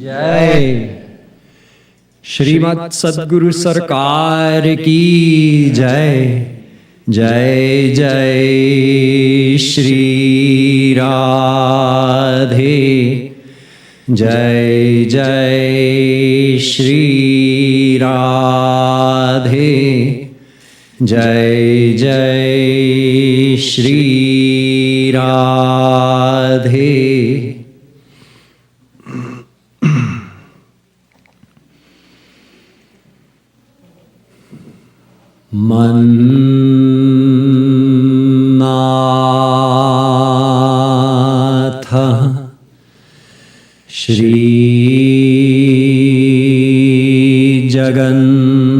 जय। श्रीमद सद्गुरु सरकार की जय। जय जय श्री राधे, जय जय श्री राधे, जय जय श्री राधे। मन्नाथ श्री जगन्नाथो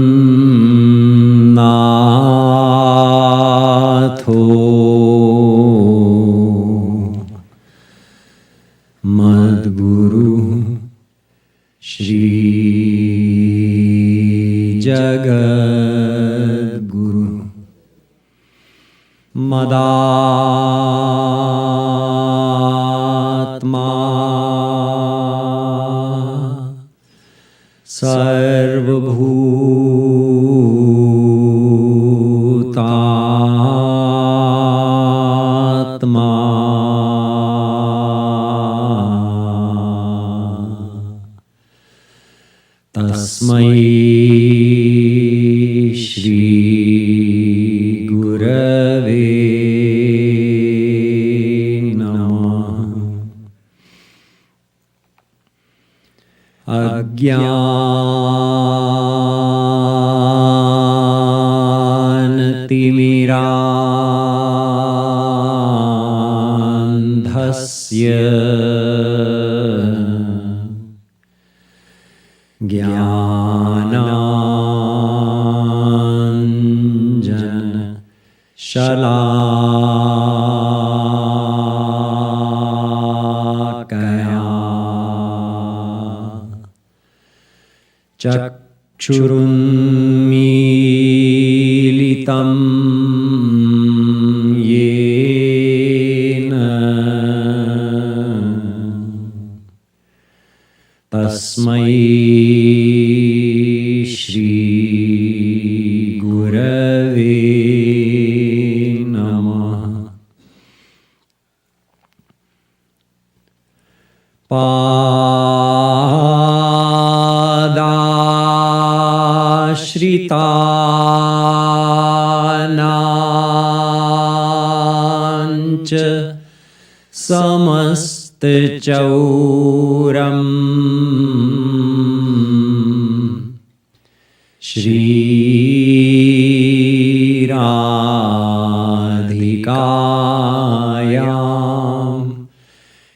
मद्गुरु श्री जगद्गुरु मदात्मा सर्वभूतात्मा तस्मै श्री गुरवे अज्ञानतिमिरान्धस्य ज्ञानाञ्जनशलाकया चक्षुरुन्मीलितं येन तस्मै श्री गुरवे नमः। पादाश्रितानाञ्च समस्तचौरम् श्रीराधिकायां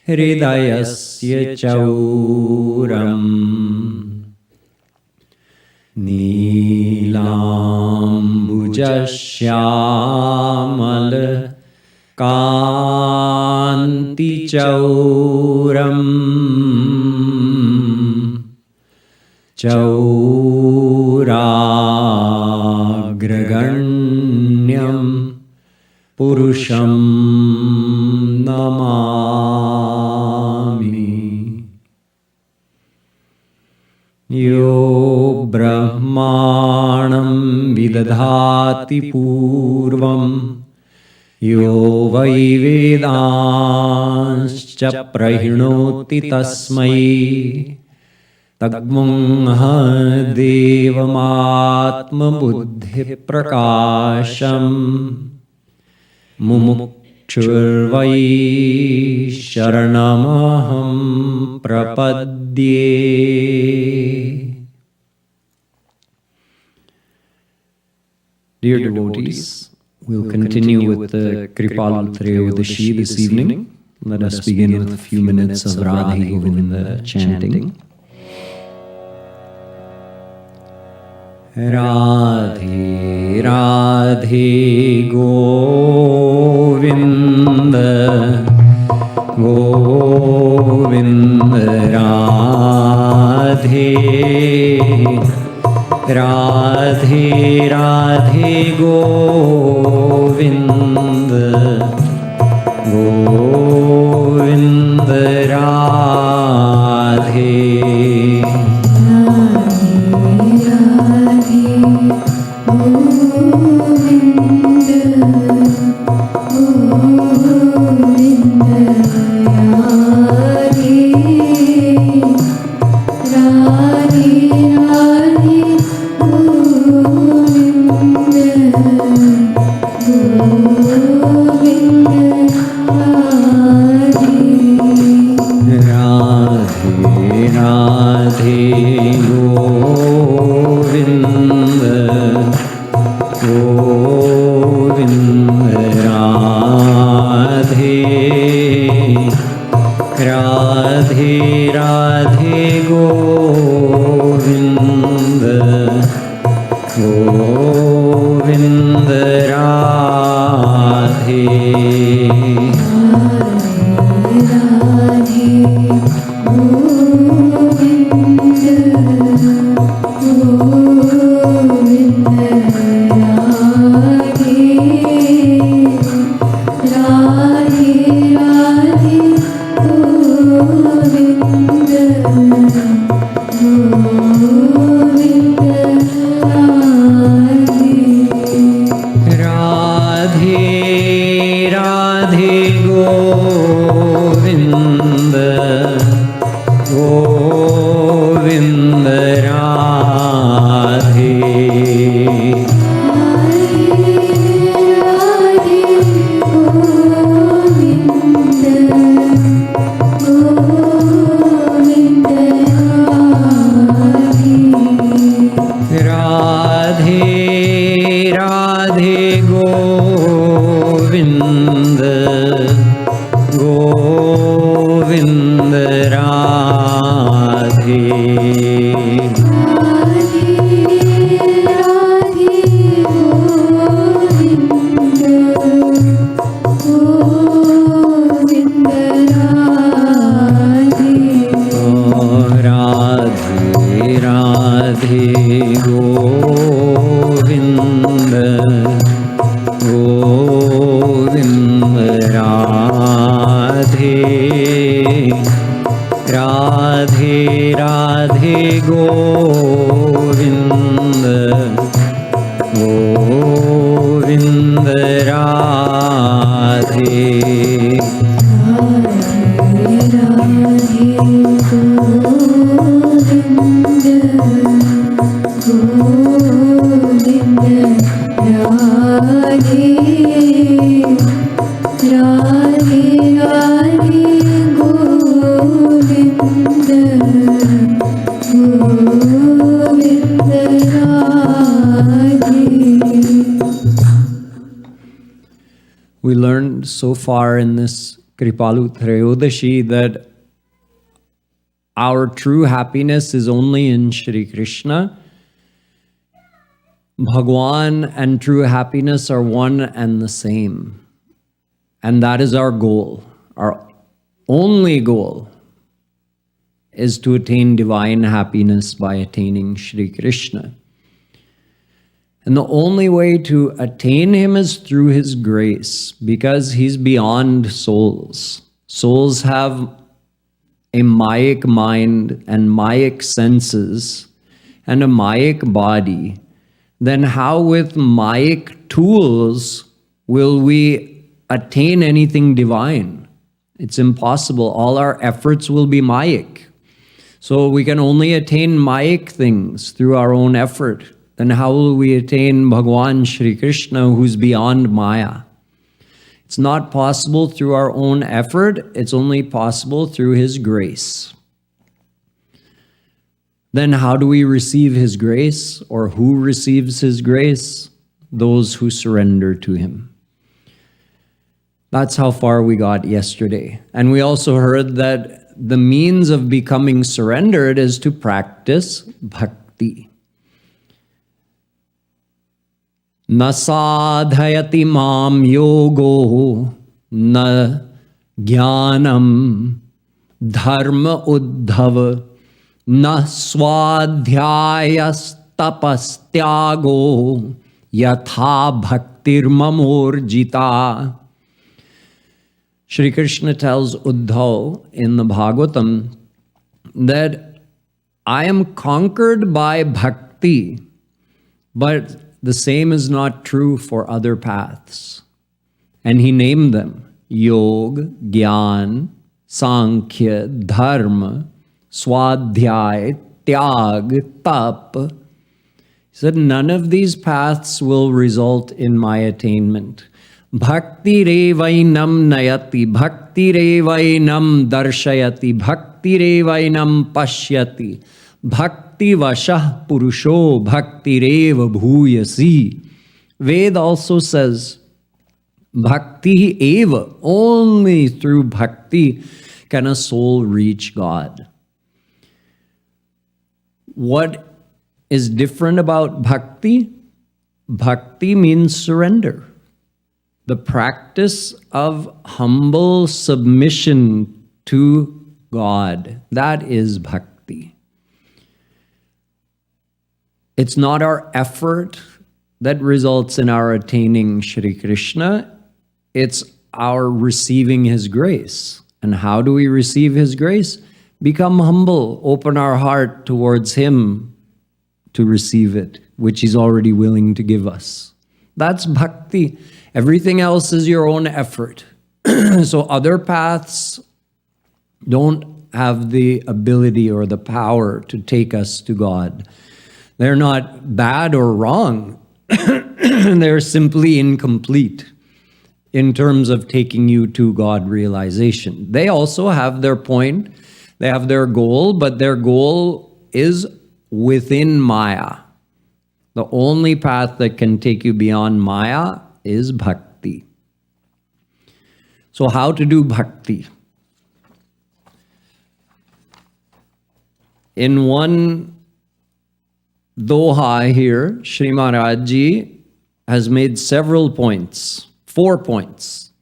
हृदयस्य चौरम् नीलाम्बुजश्यामल कान्तिचौरम् चौराग्रगण्यं पुरुषं नमामि। यो ब्रह्माणं विदधाति पूर्वं यो वै वेदांश्च प्रहिणोति तस्मै तद्मुंह देवमात्मबुद्धिप्रकाशम् मुमुक्षुर्वै शरणमहं प्रपद्ये। Dear devotees, we'll continue with the Kripalu Trayodashi this evening. Let us begin with a few minutes of Radhe Govinda chanting. Radhe Radhe Govinda Govinda Radhe Radhe Radhe Govinda Govinda Radhe Govind Radhe We learned so far in this Kripalu Trayodashi that our true happiness is only in Shri Krishna. Bhagwan and true happiness are one and the same. And that is our goal. Our only goal is to attain divine happiness by attaining Shri Krishna. And the only way to attain him is through his grace, because he's beyond souls. Souls have a Mayic mind and Mayic senses and a Mayic body. Then how with Mayic tools will we attain anything divine? It's impossible. All our efforts will be Mayic. So we can only attain Mayic things through our own effort. Then how will we attain Bhagwan Shri Krishna, who's beyond Maya? It's not possible through our own effort. It's only possible through his grace. Then how do we receive his grace? Or who receives his grace? Those who surrender to him. That's how far we got yesterday. And we also heard that the means of becoming surrendered is to practice bhakti. Na sadhayati mam yogo na jnanam dharma uddhava na swadhyayas tapastyago yatha bhaktir mamorjita. Shri Krishna tells Uddhav in the Bhagavatam that I am conquered by bhakti, but the same is not true for other paths. And he named them Yog, Gyan, Sankhya, Dharma, Swadhyay, Tyag, Tap. He said, none of these paths will result in my attainment. Bhakti revainam nayati, bhakti revainam darshayati, bhakti revainam pashyati, bhakti vashah purusho, bhakti reva bhuyasi. Ved also says, bhakti eva, only through bhakti can a soul reach God. What is different about bhakti? Bhakti means surrender. The practice of humble submission to God. That is bhakti. It's not our effort that results in our attaining Shri Krishna. It's our receiving His grace. And how do we receive His grace? Become humble, open our heart towards Him to receive it, which He's already willing to give us. That's bhakti. Everything else is your own effort. So other paths don't have the ability or the power to take us to God. They're not bad or wrong. They're simply incomplete in terms of taking you to God realization. They also have their point, they have their goal, but their goal is within Maya. The only path that can take you beyond Maya is bhakti. So how to do bhakti? In one doha here, Shri Maharaj Ji has made several points, 4 points.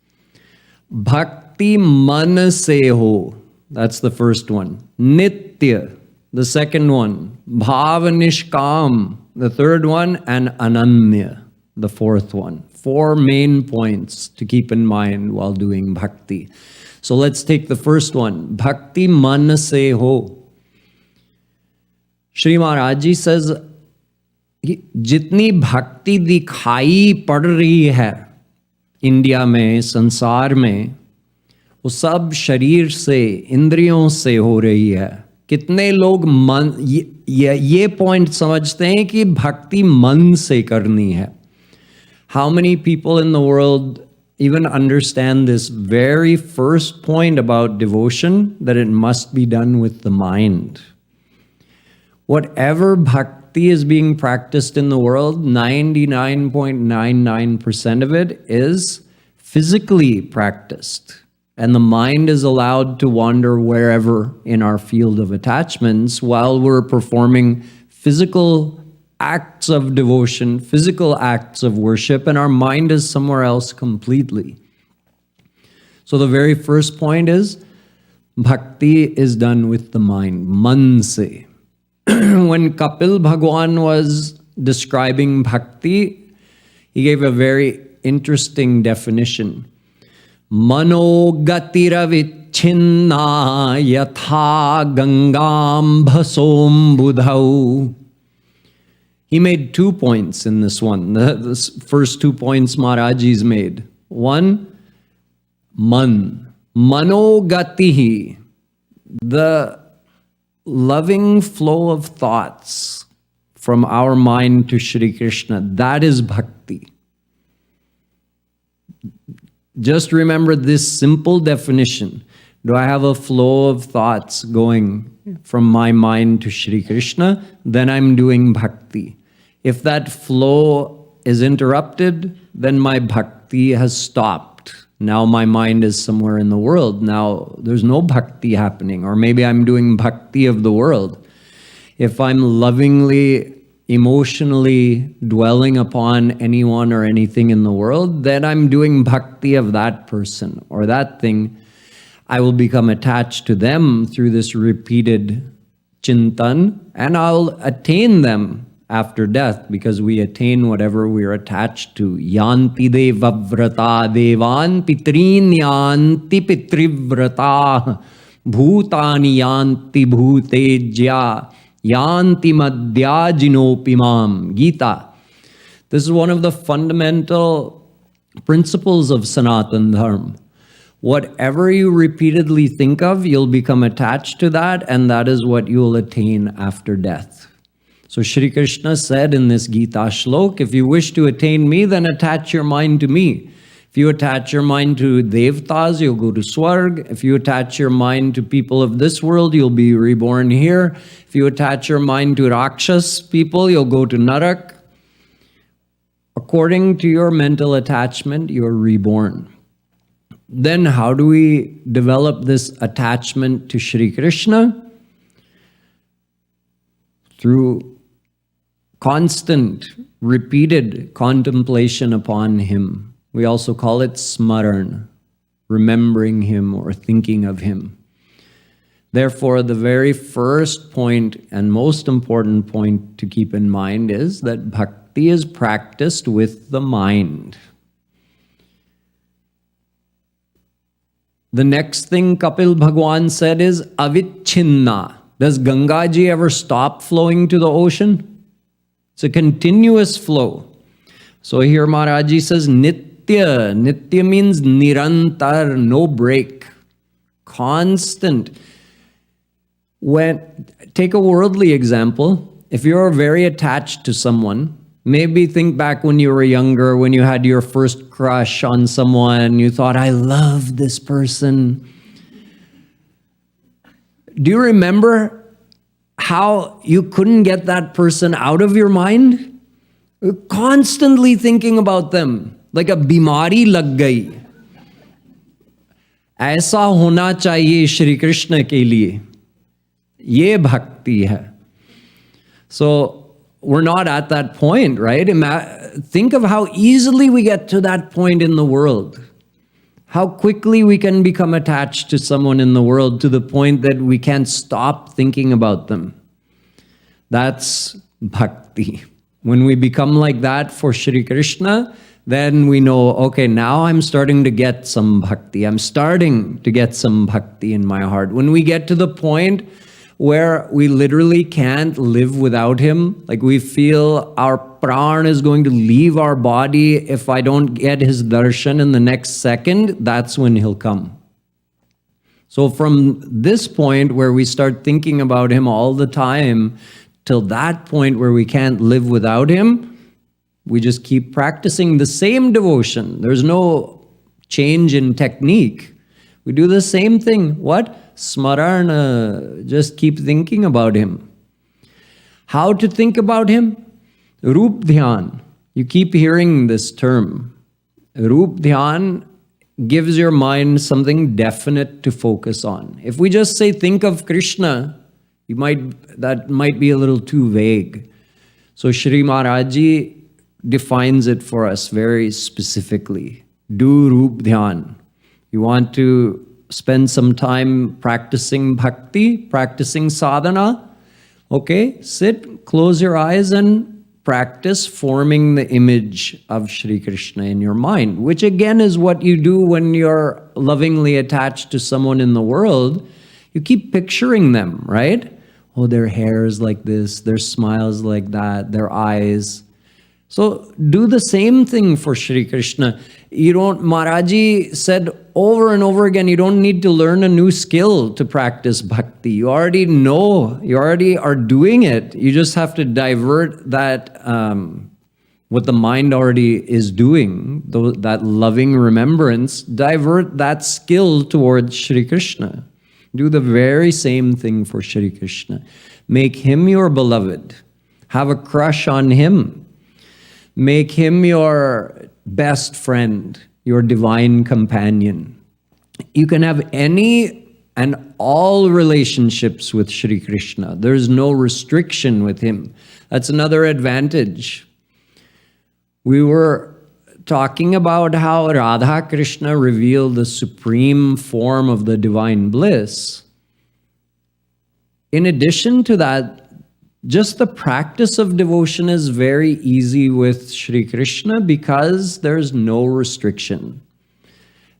Bhakti man se ho, that's the first one. Nitya, the second one. Bhav nishkam, the third one. And ananya, the fourth one. 4 main points to keep in mind while doing bhakti. So let's take the first one. Bhakti man se ho. Shri Maharaj Ji says, जितनी भक्ति दिखाई पड़ रही है India में, संसार में, वो सब शरीर से, इंद्रियों से हो रही है. कितने लोग मन ये पॉइंट समझते हैं कि भक्ति मन से करनी है. How many people in the world even understand this very first point about devotion, that it must be done with the mind? Whatever bhakti is being practiced in the world, 99.99% of it is physically practiced. And the mind is allowed to wander wherever in our field of attachments while we're performing physical acts of devotion, physical acts of worship, and our mind is somewhere else completely. So the very first point is, bhakti is done with the mind, man se. When Kapil Bhagwan was describing bhakti, he gave a very interesting definition. Mano gatiravicchinna yatha gangam bhasom budhau. He made 2 points in this one. The first 2 points Maharaji's made. One, man. Mano gatihi. The loving flow of thoughts from our mind to Shri Krishna, that is bhakti. Just remember this simple definition. Do I have a flow of thoughts going from my mind to Shri Krishna? Then I'm doing bhakti. If that flow is interrupted, then my bhakti has stopped. Now my mind is somewhere in the world. Now there's no bhakti happening. Or maybe I'm doing bhakti of the world. If I'm lovingly, emotionally dwelling upon anyone or anything in the world, then I'm doing bhakti of that person or that thing. I will become attached to them through this repeated chintan, and I'll attain them after death, because we attain whatever we're attached to. Yanti devavrata devan pitrin yanti pitrivrata bhutani yanti bhutejya yanti madhyajinopimam. Gita. This is one of the fundamental principles of Sanatana Dharma. Whatever you repeatedly think of, you'll become attached to that, and that is what you'll attain after death. So Shri Krishna said in this Gita shlok, if you wish to attain me, then attach your mind to me. If you attach your mind to devtas, you'll go to Swarg. If you attach your mind to people of this world, you'll be reborn here. If you attach your mind to Rakshas people, you'll go to Narak. According to your mental attachment, you're reborn. Then how do we develop this attachment to Shri Krishna? Through constant, repeated contemplation upon him. We also call it smaran, remembering him or thinking of him. Therefore, the very first point and most important point to keep in mind is that bhakti is practiced with the mind. The next thing Kapil Bhagwan said is avichinna. Does Ganga ji ever stop flowing to the ocean? It's a continuous flow. So here Maharaj ji says nitya. Nitya means nirantar, no break, constant. Take a worldly example. If you're very attached to someone, maybe think back when you were younger, when you had your first crush on someone, you thought, I love this person. Do you remember how you couldn't get that person out of your mind? You're constantly thinking about them, like a bimari lag gayi. Aisa hona chahiye Shri Krishna ke liye. Ye bhakti hai. So we're not at that point, right? Think of how easily we get to that point in the world. How quickly we can become attached to someone in the world to the point that we can't stop thinking about them. That's bhakti. When we become like that for Shri Krishna, then we know, okay, now I'm starting to get some bhakti. I'm starting to get some bhakti in my heart. When we get to the point where we literally can't live without him, like we feel our pran is going to leave our body if I don't get his darshan in the next second, that's when he'll come. So from this point where we start thinking about him all the time, till that point where we can't live without him, we just keep practicing the same devotion. There's no change in technique. We do the same thing. What? Smarana. Just keep thinking about him. How to think about him? Roop dhyan. You keep hearing this term. Roop dhyan gives your mind something definite to focus on. If we just say think of Krishna, that might be a little too vague. So Shri Maharaj Ji defines it for us very specifically. Do Roop Dhyan. You want to spend some time practicing bhakti, practicing sadhana. Okay, sit, close your eyes and practice forming the image of Shri Krishna in your mind, which again is what you do when you're lovingly attached to someone in the world. You keep picturing them, right? Oh, their hair is like this, their smiles like that, their eyes. So do the same thing for Shri Krishna. Maharaji said over and over again, you don't need to learn a new skill to practice bhakti. You already know, you already are doing it. You just have to divert that, what the mind already is doing, that loving remembrance, divert that skill towards Shri Krishna. Do the very same thing for Shri Krishna. Make him your beloved. Have a crush on him. Make him your best friend, your divine companion. You can have any and all relationships with Shri Krishna. There's no restriction with him. That's another advantage. We were talking about how Radha Krishna revealed the supreme form of the divine bliss. In addition to that, just the practice of devotion is very easy with Shri Krishna because there's no restriction.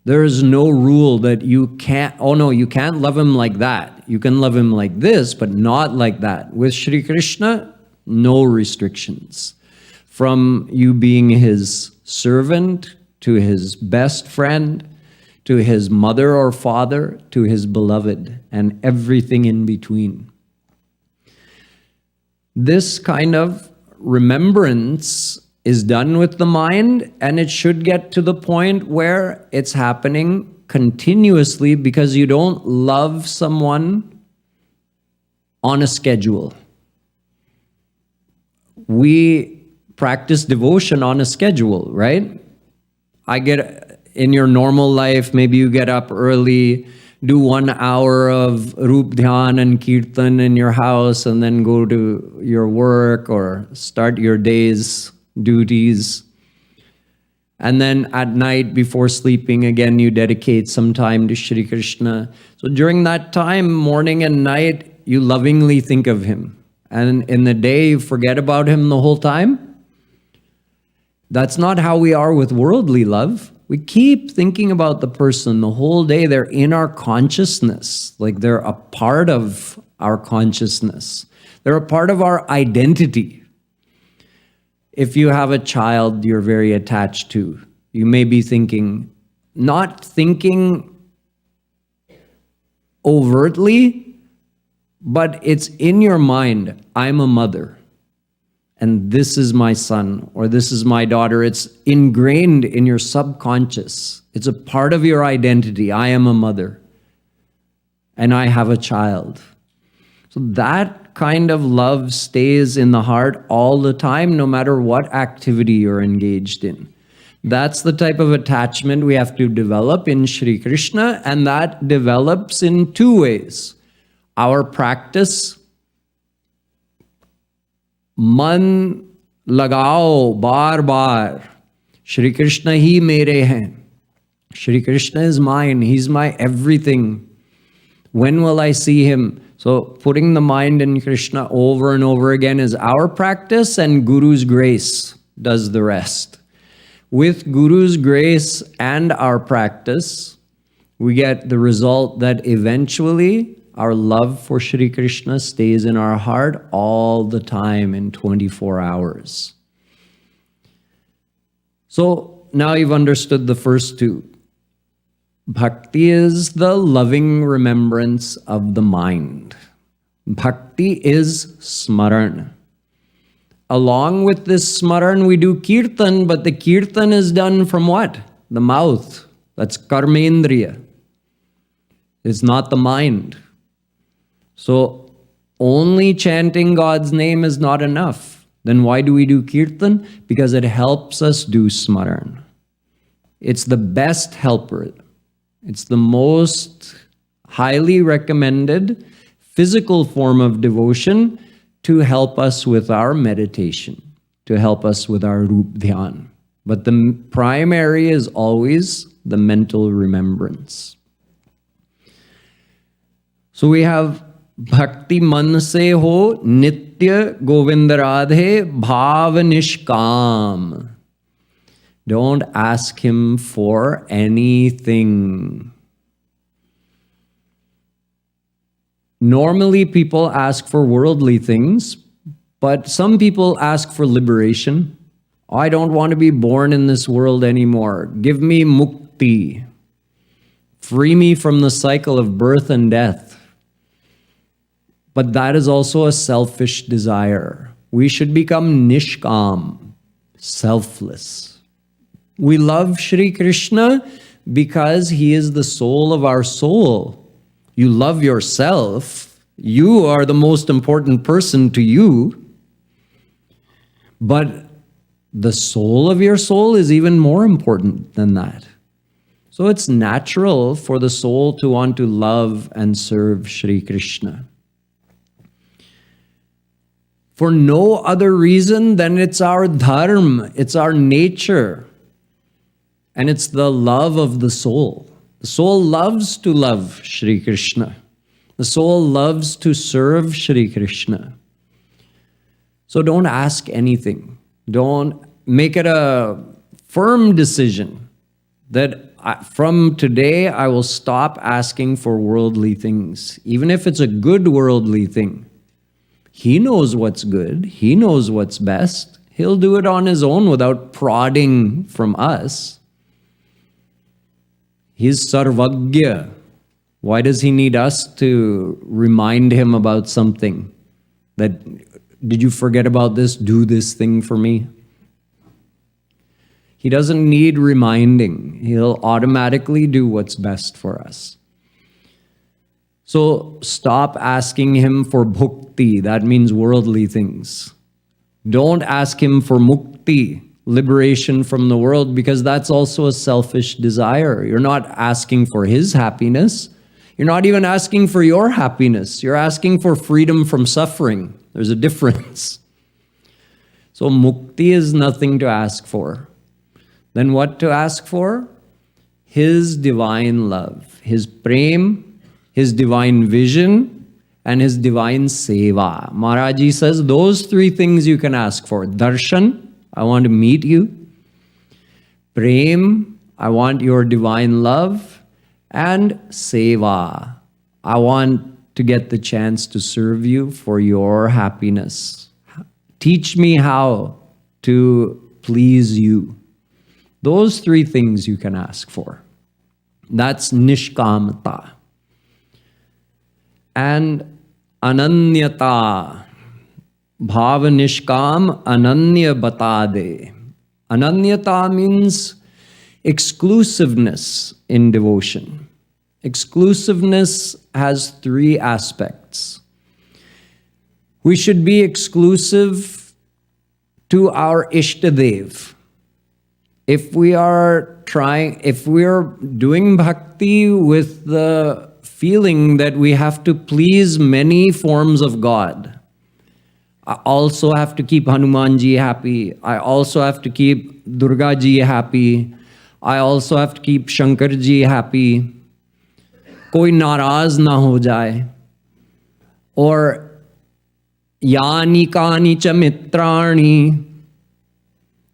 There's no rule that you can't, oh no, you can't love him like that. You can love him like this, but not like that. With Shri Krishna, no restrictions. From you being his servant, to his best friend, to his mother or father, to his beloved, and everything in between. This kind of remembrance is done with the mind, and it should get to the point where it's happening continuously because you don't love someone on a schedule. We practice devotion on a schedule, right? In your normal life, maybe you get up early do 1 hour of Roop Dhyan and Kirtan in your house and then go to your work or start your day's duties. And then at night before sleeping, again, you dedicate some time to Shri Krishna. So during that time, morning and night, you lovingly think of him. And in the day, you forget about him the whole time. That's not how we are with worldly love. We keep thinking about the person the whole day. They're in our consciousness, like they're a part of our consciousness. They're a part of our identity. If you have a child you're very attached to, you may be thinking, not thinking overtly, but it's in your mind, I'm a mother, and this is my son, or this is my daughter. It's ingrained in your subconscious. It's a part of your identity. I am a mother, and I have a child. So that kind of love stays in the heart all the time, no matter what activity you're engaged in. That's the type of attachment we have to develop in Shri Krishna, and that develops in 2 ways. Our practice, man lagao bar bar, Shri Krishna hi mere hain. Shri Krishna is mine, he's my everything. When will I see him? So putting the mind in Krishna over and over again is our practice, and Guru's grace does the rest. With Guru's grace and our practice, we get the result that eventually our love for Shri Krishna stays in our heart all the time in 24 hours. So now you've understood the first 2. Bhakti is the loving remembrance of the mind. Bhakti is smaran. Along with this smaran, we do kirtan, but the kirtan is done from what? The mouth. That's karmendriya. It's not the mind. So only chanting God's name is not enough. Then why do we do kirtan? Because it helps us do smaran. It's the best helper. It's the most highly recommended physical form of devotion to help us with our meditation, to help us with our Roop Dhyan. But the primary is always the mental remembrance. So we have Bhakti man se ho nitya govindaradhe bhav nishkam. Don't ask him for anything. Normally, people ask for worldly things, but some people ask for liberation. I don't want to be born in this world anymore. Give me mukti. Free me from the cycle of birth and death. But that is also a selfish desire. We should become nishkam, selfless. We love Shri Krishna because he is the soul of our soul. You love yourself. You are the most important person to you. But the soul of your soul is even more important than that. So it's natural for the soul to want to love and serve Shri Krishna. For no other reason than it's our dharma, it's our nature. And it's the love of the soul. The soul loves to love Shri Krishna. The soul loves to serve Shri Krishna. So don't ask anything. Don't make it a firm decision that from today I will stop asking for worldly things, even if it's a good worldly thing. He knows what's good. He knows what's best. He'll do it on his own without prodding from us. He's Sarvagya. Why does he need us to remind him about something? That, did you forget about this? Do this thing for me. He doesn't need reminding. He'll automatically do what's best for us. So stop asking him for bhukti. That means worldly things. Don't ask him for mukti, liberation from the world, because that's also a selfish desire. You're not asking for his happiness. You're not even asking for your happiness. You're asking for freedom from suffering. There's a difference. So mukti is nothing to ask for. Then what to ask for? His divine love, His prem, His divine vision, and His divine seva. Maharaj says those three things you can ask for. Darshan, I want to meet you. Prem, I want your divine love. And seva, I want to get the chance to serve you for your happiness. Teach me how to please you. Those three things you can ask for. That's nishkamata. And ananyata, bhava nishkam, ananya batade. Ananyata means exclusiveness in devotion. Exclusiveness has three aspects. We should be exclusive to our Ishtadev. If we are doing bhakti with the feeling that we have to please many forms of God, I also have to keep Hanumanji happy, I also have to keep Durgaji happy, I also have to keep Shankarji happy, koi naraz na ho jaye, or yani kani cha mitrani,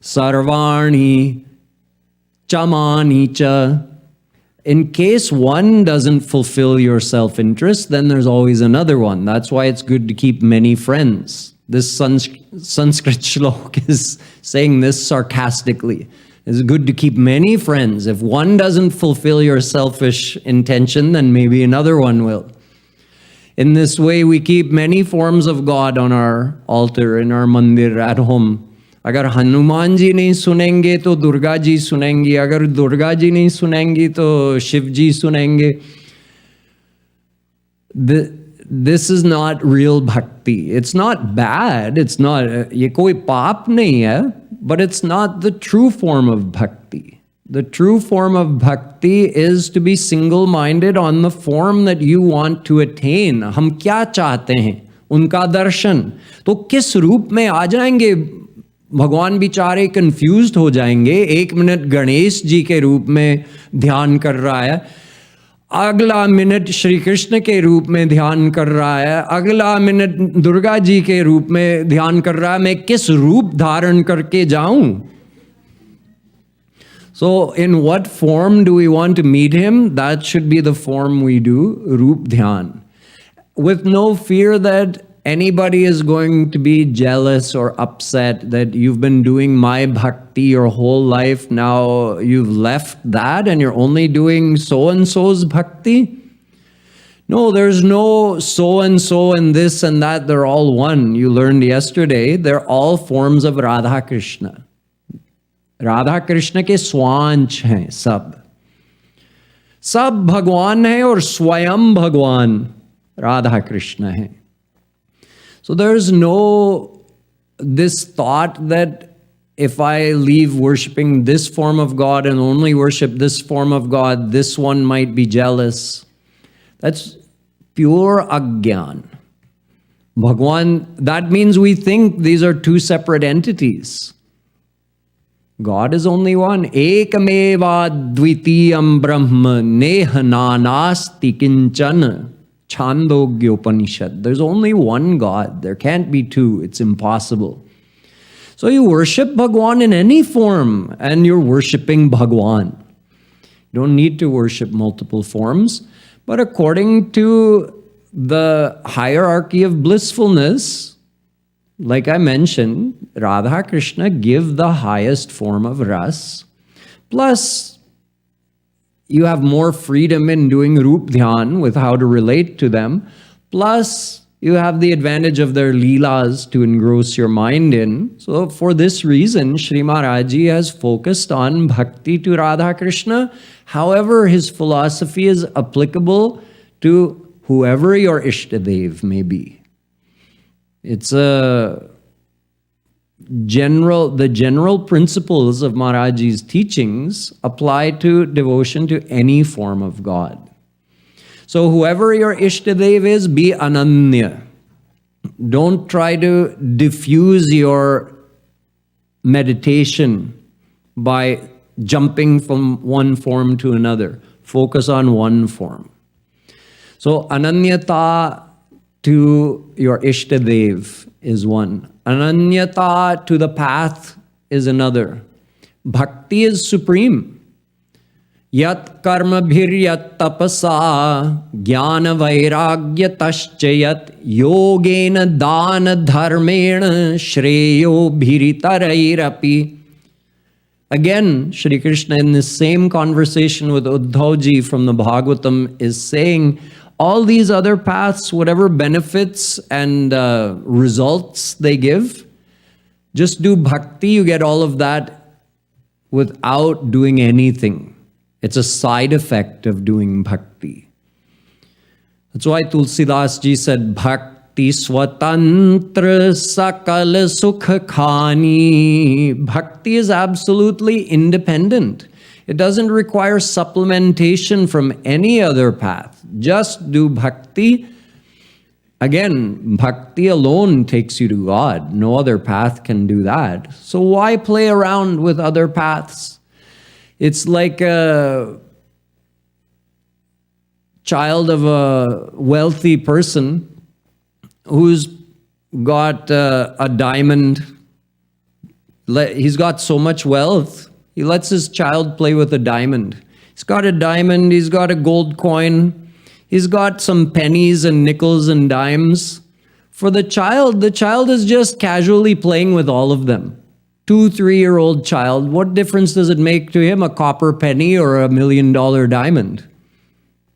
sarvani chamani cha. In case one doesn't fulfill your self-interest, then there's always another one. That's why it's good to keep many friends. This Sanskrit shlok is saying this sarcastically. It's good to keep many friends. If one doesn't fulfill your selfish intention, then maybe another one will. In this way, we keep many forms of God on our altar, in our mandir, at home. अगर हनुमान जी नहीं सुनेंगे तो दुर्गा जी सुनेंगी, अगर दुर्गा जी नहीं सुनेंगी तो शिव जी सुनेंगे. This is not real bhakti. It's not bad. It's not, ये कोई पाप नहीं है, but it's not the true form of bhakti. The true form of bhakti is to be single-minded on the form that you want to attain. हम क्या चाहते हैं? उनका दर्शन. तो किस रूप में आ जाएंगे? भगवान बेचारे कंफ्यूज्ड हो जाएंगे. एक मिनट गणेश जी के रूप में ध्यान कर रहा है, अगला मिनट श्री कृष्ण के रूप में ध्यान कर रहा है, अगला मिनट दुर्गा जी के रूप में ध्यान कर रहा है. मैं किस रूप धारण करके जाऊं? So in what form do we want to meet him? That should be the form we do, Roop Dhyan. With no fear that anybody is going to be jealous or upset that you've been doing my bhakti your whole life, now you've left that and you're only doing so-and-so's bhakti. No, there's no so-and-so and this and that, they're all one. You learned yesterday, they're all forms of Radha Krishna. Radha Krishna ke swanch hain sab. Sab Bhagwan hai aur Swayam Bhagwan Radha Krishna hai. So there's no this thought that if I leave worshipping this form of God and only worship this form of God, this one might be jealous. That's pure agyan. Bhagwan, that means we think these are two separate entities. God is only one. Ekameva dvitiyam brahma neha nanasti kinchana. Chandogyopanishad. There's only one God. There can't be two. It's impossible. So you worship Bhagwan in any form and you're worshiping Bhagwan. You don't need to worship multiple forms, but according to the hierarchy of blissfulness, like I mentioned, Radha Krishna give the highest form of ras. Plus, you have more freedom in doing Roop Dhyan with how to relate to them. Plus, you have the advantage of their leelas to engross your mind in. So for this reason, Shri Maharaj Ji has focused on bhakti to Radha Krishna. However, his philosophy is applicable to whoever your Ishtadev may be. It's the general principles of Maharajji's teachings apply to devotion to any form of God. So whoever your Ishtadev is, be Ananya. Don't try to diffuse your meditation by jumping from one form to another. Focus on one form. So Ananyata to your Ishtadev is one. Ananyata to the path is another. Bhakti is supreme. Yat karma bhir yat tapasa jnana vairagya taschayat yogena dana dharmena shreyo bhiritarairapi. Again, Shri Krishna in this same conversation with Uddhavji from the Bhagavatam is saying all these other paths, whatever benefits and results they give, just do bhakti, you get all of that without doing anything. It's a side effect of doing bhakti. That's why Tulsidas Ji said, Bhakti swatantra sakala sukha khani. Bhakti is absolutely independent. It doesn't require supplementation from any other path. Just do bhakti. Again, bhakti alone takes you to God. No other path can do that. So why play around with other paths? It's like a child of a wealthy person who's got a diamond. He's got so much wealth, he lets his child play with a diamond. He's got a diamond, he's got a gold coin, he's got some pennies and nickels and dimes. For the child is just casually playing with all of them. 2-3-year-old child, what difference does it make to him, a copper penny or $1 million diamond?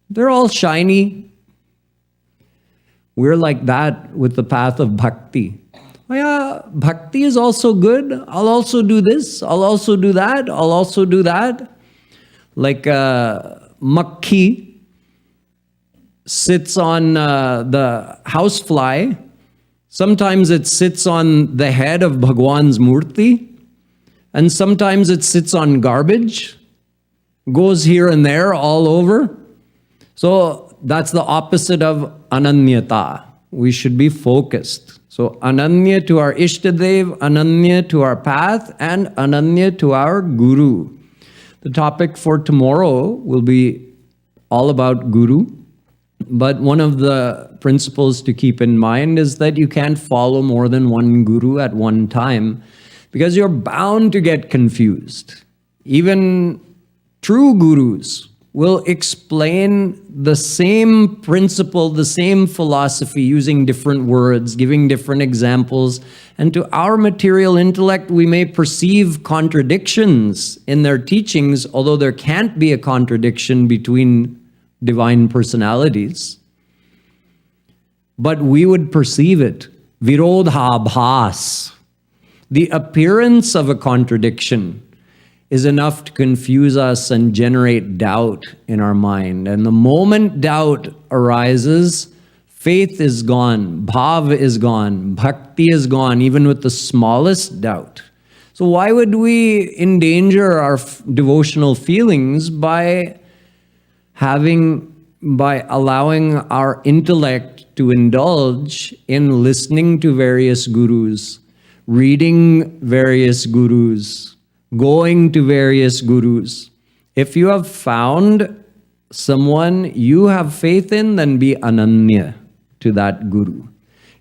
They're all shiny. We're like that with the path of bhakti. Oh yeah, bhakti is also good. I'll also do this. I'll also do that. I'll also do that. Like makhi sits on the housefly. Sometimes it sits on the head of Bhagwan's murti, and sometimes it sits on garbage, goes here and there all over. So that's the opposite of ananyata. We should be focused. So ananya to our Ishtadev, ananya to our path, and ananya to our guru. The topic for tomorrow will be all about guru. But one of the principles to keep in mind is that you can't follow more than one guru at one time because you're bound to get confused. Even true gurus will explain the same principle, the same philosophy using different words, giving different examples. And to our material intellect, we may perceive contradictions in their teachings, although there can't be a contradiction between divine personalities. But we would perceive it. Virodhabhas. The appearance of a contradiction is enough to confuse us and generate doubt in our mind. And the moment doubt arises, faith is gone, bhav is gone, bhakti is gone, even with the smallest doubt. So why would we endanger our devotional feelings by allowing our intellect to indulge in listening to various gurus, reading various gurus, going to various gurus? If you have found someone you have faith in, then be ananya to that guru.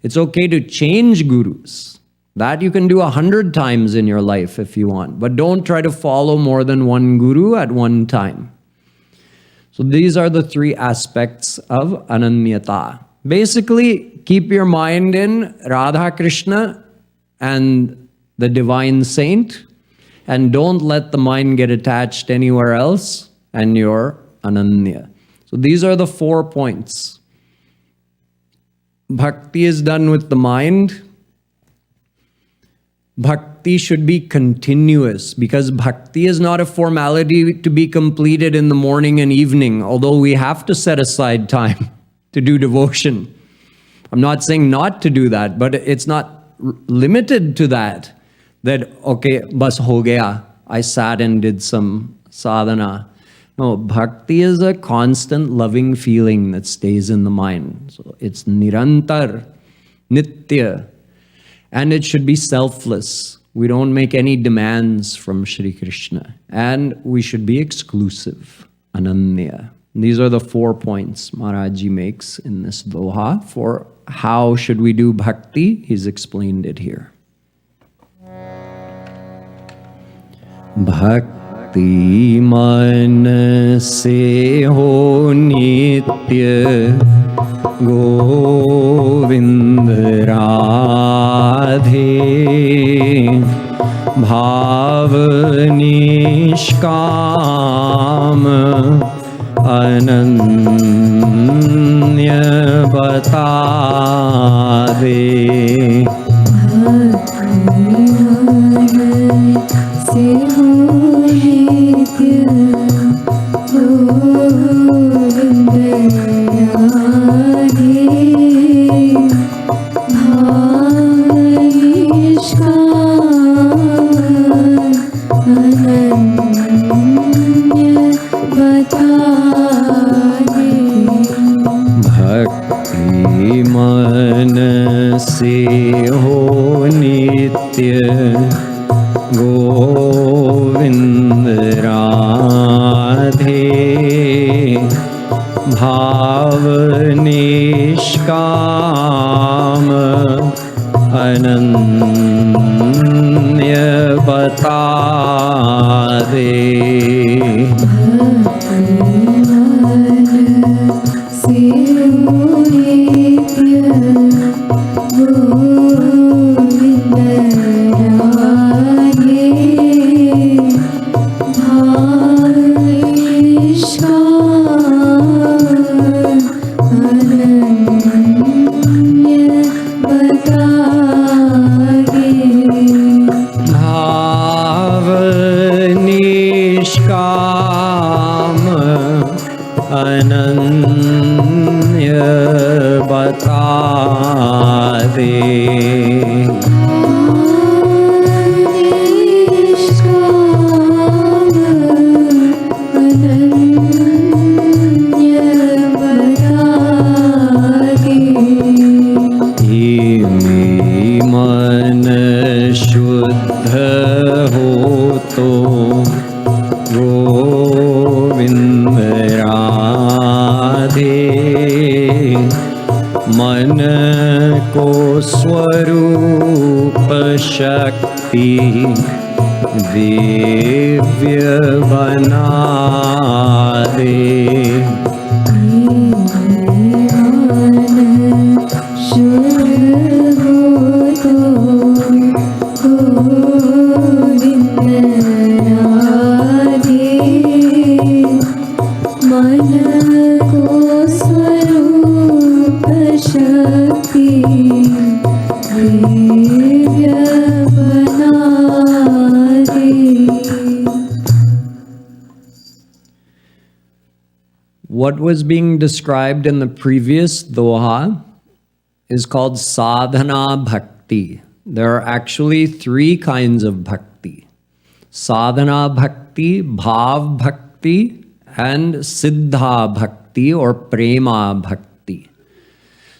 It's okay to change gurus. That you can do 100 times in your life if you want, but don't try to follow more than one guru at one time. So these are the three aspects of ananyata. Basically, keep your mind in Radha Krishna and the divine saint, and don't let the mind get attached anywhere else, and you're ananya. So these are the 4 points. Bhakti is done with the mind. Bhakti should be continuous, because bhakti is not a formality to be completed in the morning and evening, although we have to set aside time to do devotion. I'm not saying not to do that, but it's not limited to that. That, okay, bas ho gaya, I sat and did some sadhana. No, bhakti is a constant loving feeling that stays in the mind. So it's nirantar, nitya, and it should be selfless. We don't make any demands from Shri Krishna. And we should be exclusive, ananya. These are the 4 points Maharaj makes in this doha for how should we do bhakti. He's explained it here. Bhakti man se ho nitya Govind Radhe Bhav Nishkam Ananya Bata De What was being described in the previous doha is called sadhana bhakti. There are actually 3 kinds of bhakti. Sadhana bhakti, bhav bhakti, and siddha bhakti or prema bhakti.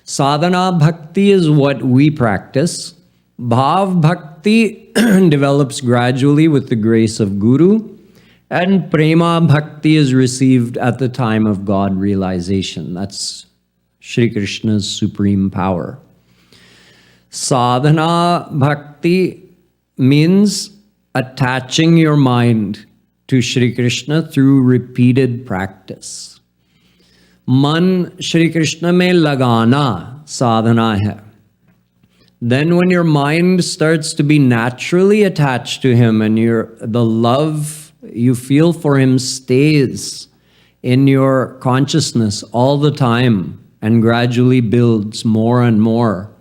Sadhana bhakti is what we practice. Bhav bhakti develops gradually with the grace of Guru. And prema bhakti is received at the time of God realization. That's Shri Krishna's supreme power. Sadhana bhakti means attaching your mind to Shri Krishna through repeated practice. Man Shri Krishna mein lagana sadhana hai. Then when your mind starts to be naturally attached to him and the love you feel for him stays in your consciousness all the time and gradually builds more and more,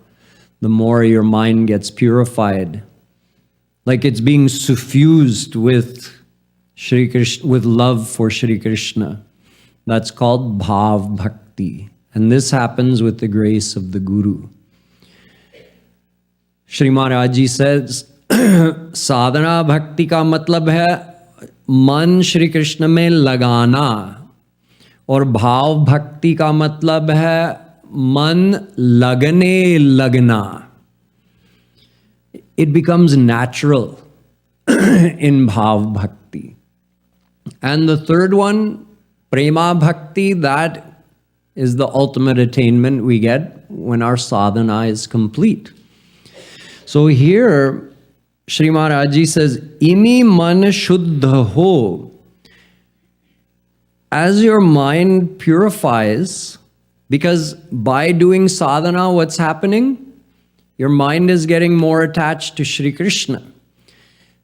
the more your mind gets purified. Like it's being suffused with Shri Krishna, with love for Shri Krishna. That's called bhav bhakti. And this happens with the grace of the Guru. Shri Maharaj Ji says, sadhana bhakti ka matlab hai, मन श्री कृष्ण में लगाना, और भाव भक्ति का मतलब है मन लगने लगना. It becomes natural in bhav bhakti. And the third one, prema bhakti, that is the ultimate attainment we get when our sadhana is complete. So here, Shri Maharaj Ji says, Imi man shuddha ho. As your mind purifies, because by doing sadhana, what's happening? Your mind is getting more attached to Shri Krishna.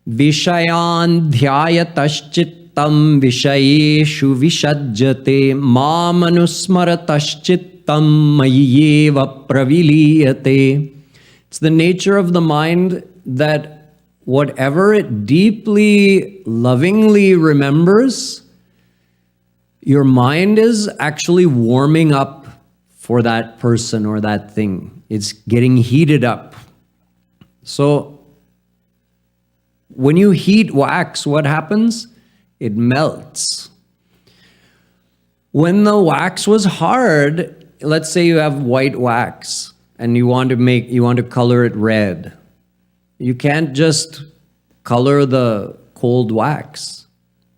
Vishayan dhyayataschittam vishayeshu vishajjate mam anusmarataschittam mayyeva praviliyate. It's the nature of the mind that whatever it deeply, lovingly remembers, your mind is actually warming up for that person or that thing. It's getting heated up. So when you heat wax, what happens? It melts. When the wax was hard, let's say you have white wax and you want to color it red. You can't just color the cold wax.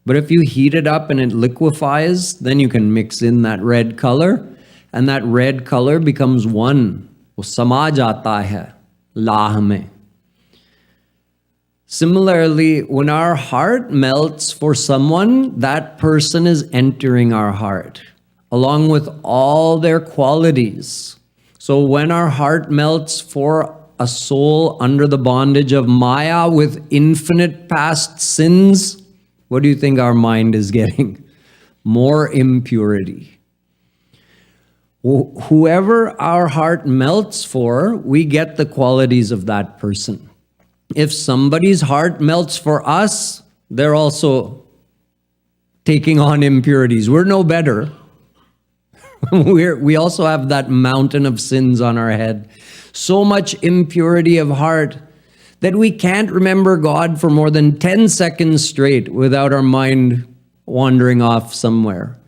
But if you heat it up and it liquefies, then you can mix in that red color, and that red color becomes one. वो समा जाता है लाह में. Similarly, when our heart melts for someone, that person is entering our heart, along with all their qualities. So when our heart melts for a soul under the bondage of Maya with infinite past sins, what do you think our mind is getting? More impurity. Whoever our heart melts for, we get the qualities of that person. If somebody's heart melts for us, they're also taking on impurities. We're no better. We also have that mountain of sins on our head. So much impurity of heart that we can't remember God for more than 10 seconds straight without our mind wandering off somewhere.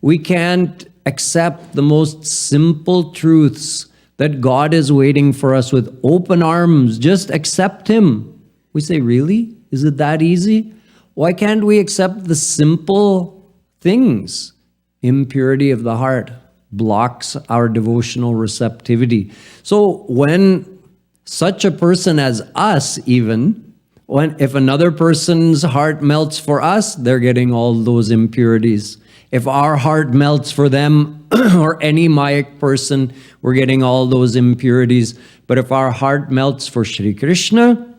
We can't accept the most simple truths that God is waiting for us with open arms. Just accept Him. We say, really? Is it that easy? Why can't we accept the simple things? Impurity of the heart blocks our devotional receptivity. So when such a person as us, even, if another person's heart melts for us, they're getting all those impurities. If our heart melts for them or any Mayak person, we're getting all those impurities. But if our heart melts for Shri Krishna,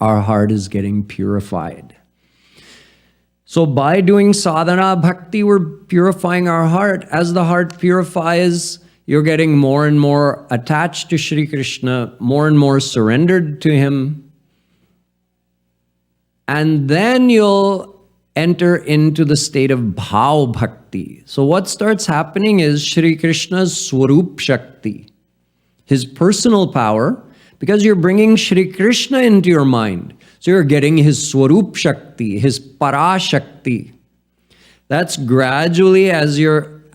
our heart is getting purified. So by doing sadhana bhakti, we're purifying our heart. As the heart purifies, you're getting more and more attached to Shri Krishna, more and more surrendered to Him. And then you'll enter into the state of bhav bhakti. So what starts happening is Shri Krishna's swarup shakti, His personal power, because you're bringing Shri Krishna into your mind. So you're getting His swarup shakti, His para shakti. That's gradually, as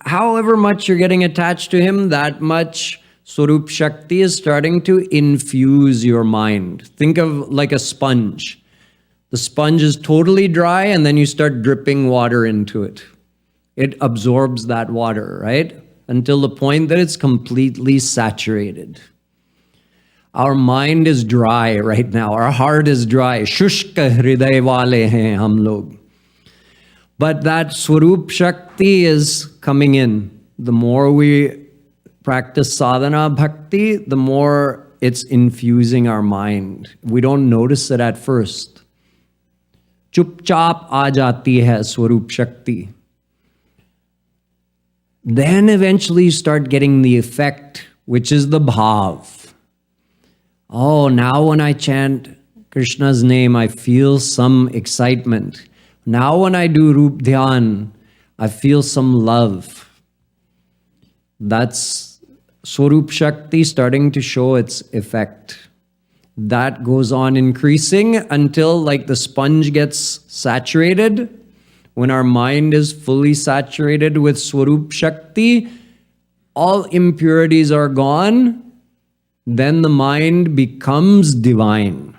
however much you're getting attached to Him, that much swarup shakti is starting to infuse your mind. Think of like a sponge. The sponge is totally dry and then you start dripping water into it. It absorbs that water, right? Until the point that it's completely saturated. Our mind is dry right now. Our heart is dry. Shushka hriday wale hain hum log. But that swarup shakti is coming in. The more we practice sadhana bhakti, the more it's infusing our mind. We don't notice it at first. चुपचाप आ जाती है स्वरूप शक्ति. Then eventually you start getting the effect, which is the bhav. Oh, now when I chant Krishna's name, I feel some excitement. Now when I do Rup Dhyan, I feel some love. That's Swarup Shakti starting to show its effect. that goes on increasing until like the sponge gets saturated. When our mind is fully saturated with Swarup Shakti, all impurities are gone, then the mind becomes divine.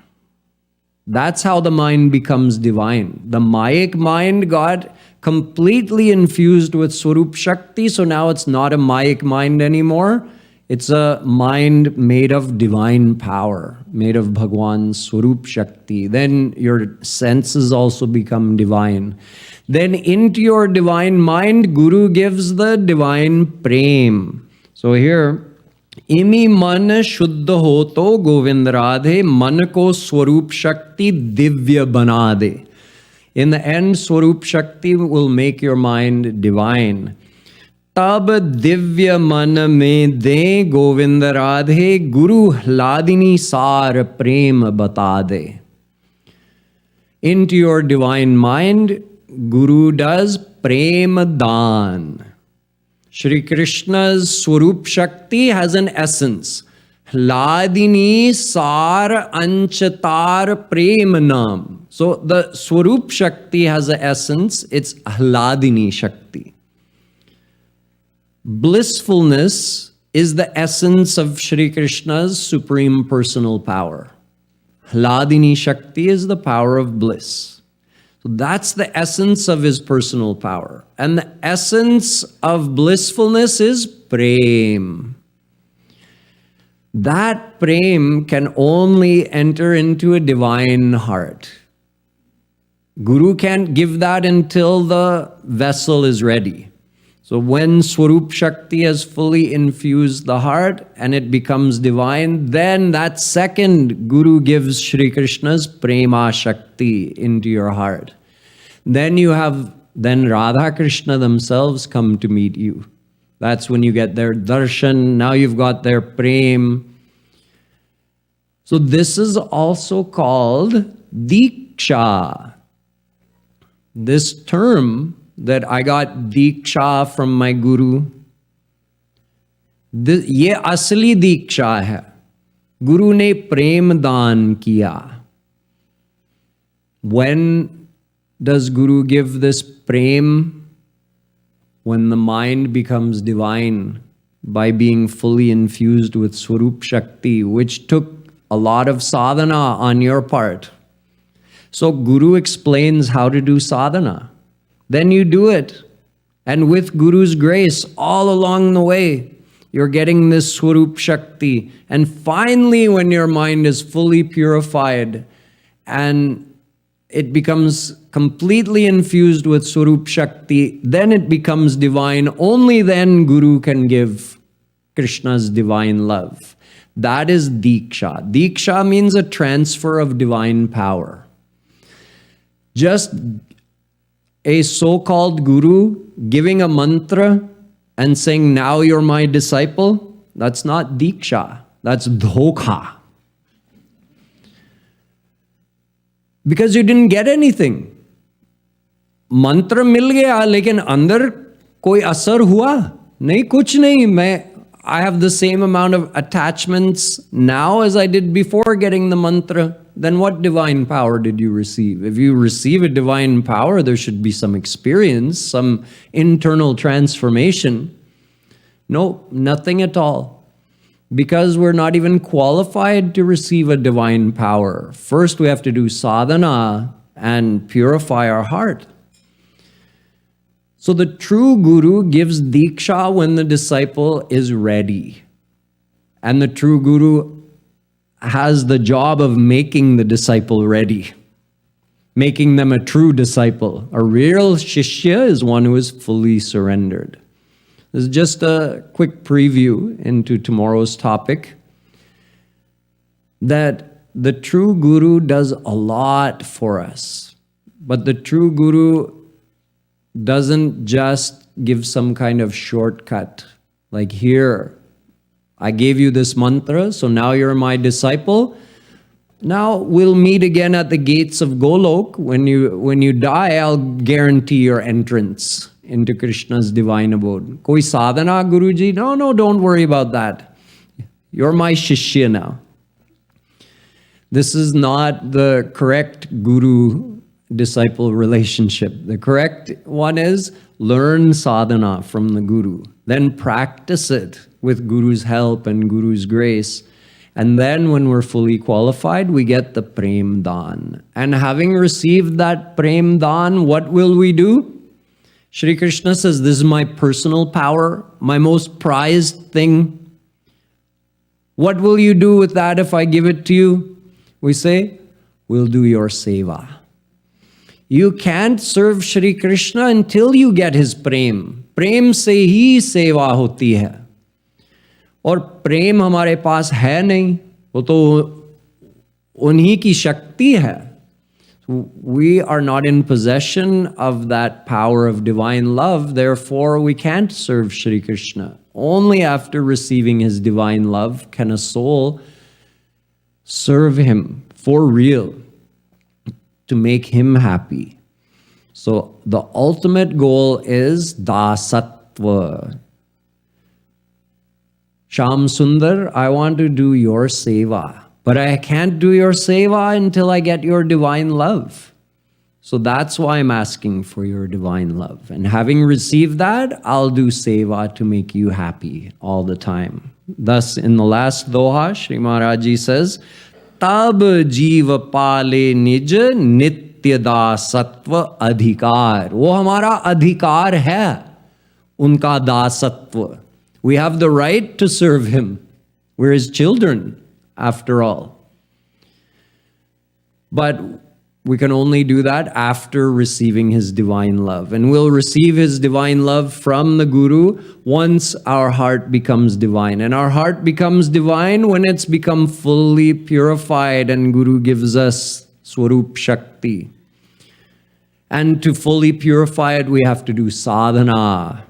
That's how the mind becomes divine. The Mayic mind got completely infused with Swarup Shakti, so now it's not a Mayic mind anymore. It's a mind made of divine power, made of Bhagwan's Swarup Shakti. Then your senses also become divine. Then into your divine mind, Guru gives the divine prem. So here, Imi man shuddha hoto Govind Radhe, man ko Swarup Shakti divya bana de. In the end, Swarup Shakti will make your mind divine. Tab divya man mein de Govind Radhe, Guru hladini sar prem bata de. Into your divine mind, Guru does prem dan. Shri Krishna's Swarup Shakti has an essence. Hladini sar anchatar prem nam. So the Swarup Shakti has an essence. It's Hladini Shakti. Blissfulness is the essence of Shri Krishna's supreme personal power. Hladini Shakti is the power of bliss. So that's the essence of his personal power. And the essence of blissfulness is prem. That prem can only enter into a divine heart. Guru can't give that until the vessel is ready. So when Swarup Shakti has fully infused the heart and it becomes divine, then that second Guru gives Shri Krishna's Prema Shakti into your heart. Then Radha Krishna themselves come to meet you. That's when you get their darshan. Now you've got their prem. So this is also called Diksha. This term that I got Diksha from my Guru, ये असली दीक्षा है. गुरु ने प्रेम दान किया. When does Guru give this prem? When the mind becomes divine by being fully infused with Swarup Shakti, which took a lot of sadhana on your part. So Guru explains how to do sadhana. Then you do it. And with Guru's grace, all along the way, you're getting this Swarup Shakti. And finally, when your mind is fully purified and it becomes completely infused with Swarup Shakti, then it becomes divine. Only then Guru can give Krishna's divine love. That is Diksha. Diksha means a transfer of divine power. Just a so-called Guru giving a mantra and saying, now you're my disciple, that's not Diksha, that's Dhokha. Because you didn't get anything. Mantra mil gaya, lekin andar koi asar hua? Nahi, kuch nahi. I have the same amount of attachments now as I did before getting the mantra. Then what divine power did you receive? If you receive a divine power, there should be some experience, some internal transformation. No, nothing at all. Because we're not even qualified to receive a divine power. First, we have to do sadhana and purify our heart. So the true Guru gives Diksha when the disciple is ready. And the true Guru has the job of making the disciple ready, making them a true disciple. A real Shishya is one who is fully surrendered. This is just a quick preview into tomorrow's topic, that the true Guru does a lot for us. But the true Guru doesn't just give some kind of shortcut. Like, here, I gave you this mantra, so now you're my disciple. Now we'll meet again at the gates of Golok. When you die, I'll guarantee your entrance into Krishna's divine abode. Koi sadhana, Guruji? No, don't worry about that. You're my Shishya now. This is not the correct guru-disciple relationship. The correct one is learn sadhana from the guru, then practice it with guru's help and guru's grace. And then when we're fully qualified, we get the prem dhan. And having received that prem dhan, what will we do? Shri Krishna says, this is my personal power, my most prized thing. What will you do with that if I give it to you? We say, we'll do your seva. You can't serve Shri Krishna until you get his prem. Prem se hi seva hoti hai. और प्रेम हमारे पास है नहीं, वो तो उन्हीं की शक्ति है. We are not in possession of that power of divine love, therefore we can't serve Shri Krishna. Only after receiving his divine love can a soul serve him for real, to make him happy. So the ultimate goal is dasatva. Sham Sundar, I want to do your seva, but I can't do your seva until I get your divine love. So that's why I'm asking for your divine love. And having received that, I'll do seva to make you happy all the time. Thus, in the last doha, Shri Maharaj Ji says, Tab jeev pale nij nitya dasatva adhikar. वो हमारा अधिकार है, उनका दासत्व. We have the right to serve him. We're his children, after all. But we can only do that after receiving his divine love. And we'll receive his divine love from the Guru once our heart becomes divine. And our heart becomes divine when it's become fully purified and Guru gives us Swarup Shakti. And to fully purify it, we have to do sadhana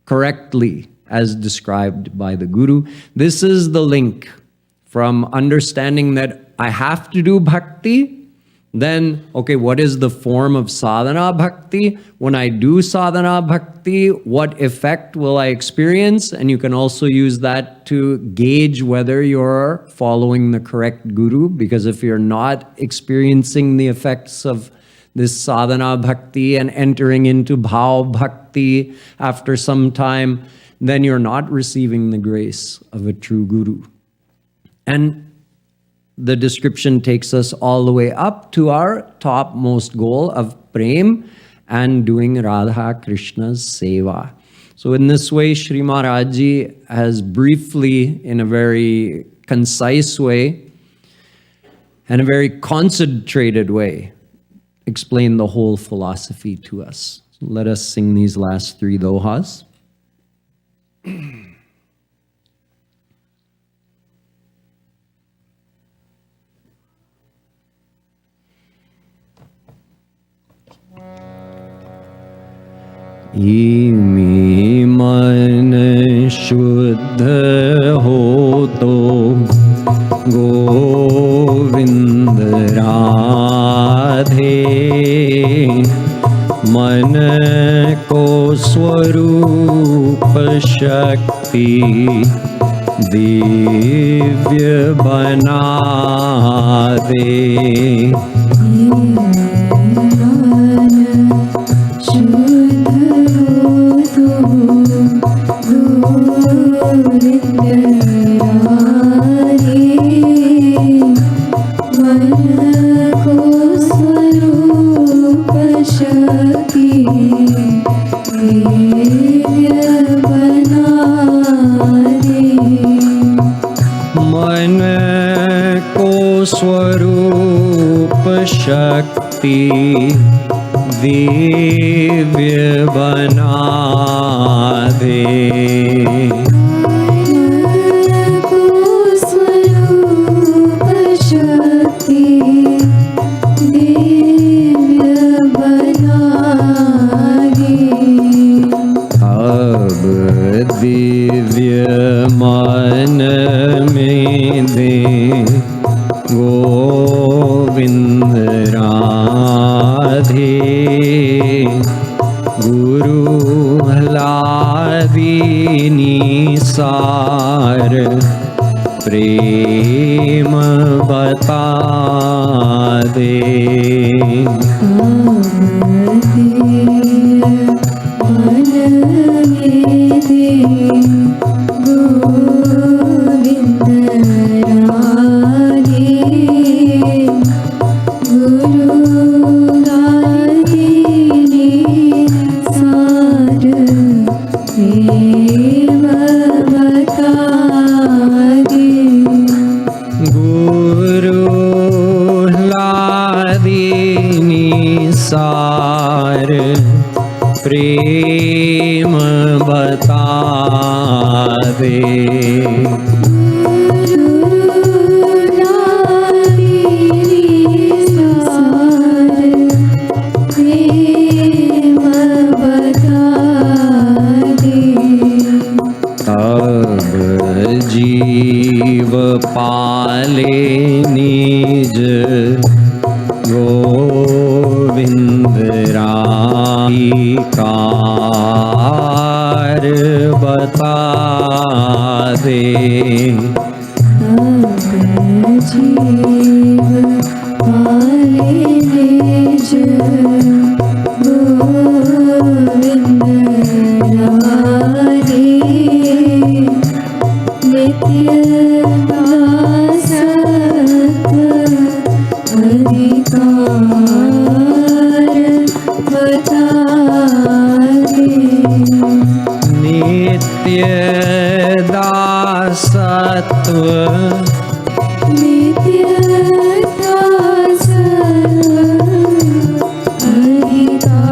correctly, as described by the Guru. This is the link from understanding that I have to do bhakti, then, okay, what is the form of sadhana bhakti? When I do sadhana bhakti, what effect will I experience? And you can also use that to gauge whether you're following the correct Guru, because if you're not experiencing the effects of this sadhana bhakti and entering into bhav bhakti after some time, then you're not receiving the grace of a true Guru. And the description takes us all the way up to our topmost goal of prem and doing Radha Krishna's seva. So in this way, Shri Maharaj Ji has briefly, in a very concise way and a very concentrated way, explained the whole philosophy to us. So let us sing these last three dohas. Emmy मन शुद्ध हो तो गोविंद राधे मन को स्वरूप शक्ति दिव्य बना दे शक्ति दिव्य बना दे स्वरूप शक्ति दिव्य बना दे अब दिव्य मन में दे गोविंद राधे गुरु हलादीनी सार प्रेम बल बता दे। सार प्रेम बता दे। अब जीव पाले निज गोविंद कार बता दे। जीव पाले निज गोविंद राधे नित्य दासत्व अधिकार बता दे। नित्य दासत्व नित्य दासत्व अधिकार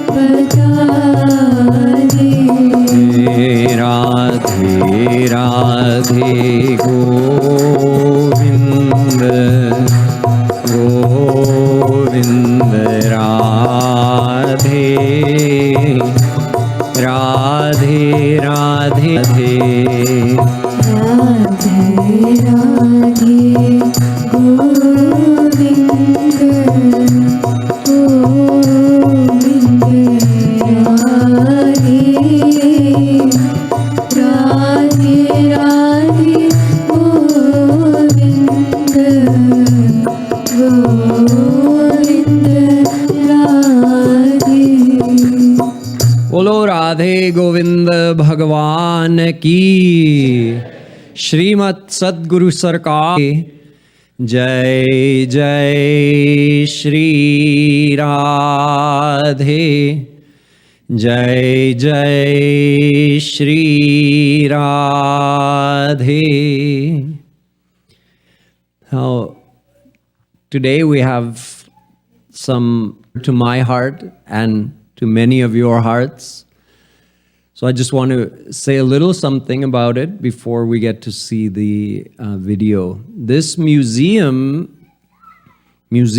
बता दे। राधे राधे गोविंद गोविंद राधे राधे राधे राधे राधे गोविंद गोविंद राधे राधे राधे गोविंद गोविंद राधे। बोलो राधे गोविंद भगवान की। श्रीमत सद्गुरु सरकार जय जय श्री राधे जय जय Shri Radhe. Now, today we have some to my heart and to many of your hearts. So I just want to say a little something about it before we get to see the video. This museum is